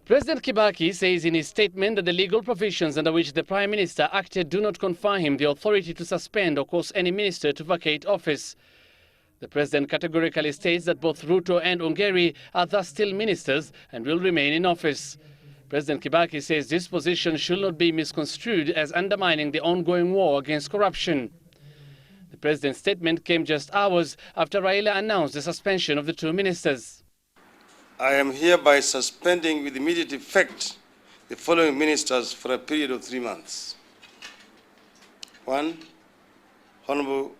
President Kibaki says in his statement that the legal provisions under which the Prime Minister acted do not confer him the authority to suspend or cause any minister to vacate office. The President categorically states that both Ruto and Ongeri are thus still ministers and will remain in office. President Kibaki says this position should not be misconstrued as undermining the ongoing war against corruption. The President's statement came just hours after Raila announced the suspension of the two ministers. I am hereby suspending with immediate effect the following ministers for a period of 3 months. 1. Honorable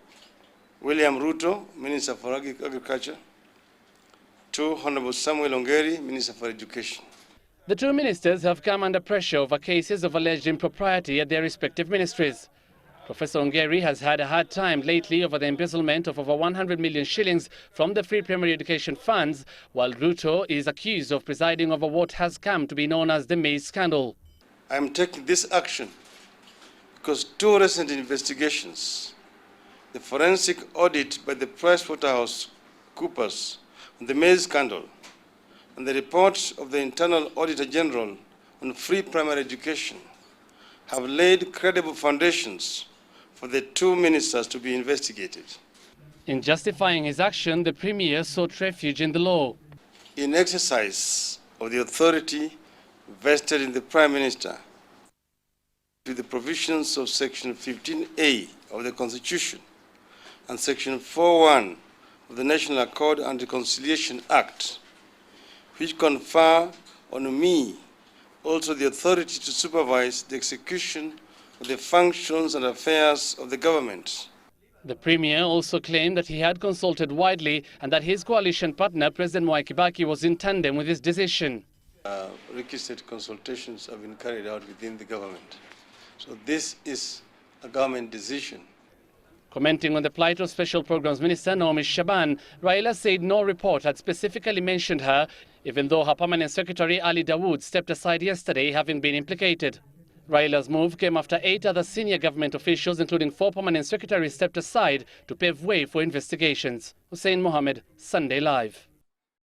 William Ruto, Minister for Agriculture. 2. Honorable Samuel Ongeri, Minister for Education. The two ministers have come under pressure over cases of alleged impropriety at their respective ministries. Professor Ongeri has had a hard time lately over the embezzlement of over 100 million shillings from the free primary education funds, while Ruto is accused of presiding over what has come to be known as the maize scandal. I am taking this action because two recent investigations, the forensic audit by the PricewaterhouseCoopers on the maize scandal and the report of the Internal Auditor General on free primary education, have laid credible foundations for the two ministers to be investigated. In justifying his action, the Premier sought refuge in the law. In exercise of the authority vested in the Prime Minister, with the provisions of Section 15A of the Constitution and Section 4.1 of the National Accord and Reconciliation Act, which confer on me also the authority to supervise the execution of the functions and affairs of the government. The Premier also claimed that he had consulted widely and that his coalition partner, President Mwai Kibaki, was in tandem with his decision. Requisite consultations have been carried out within the government. So this is a government decision. Commenting on the plight of Special Programs Minister Naomi Shaban, Raila said no report had specifically mentioned her, even though her Permanent Secretary Ali Dawood stepped aside yesterday, having been implicated. Raila's move came after 8 other senior government officials, including 4 permanent secretaries, stepped aside to pave way for investigations. Hussein Mohammed, Sunday Live.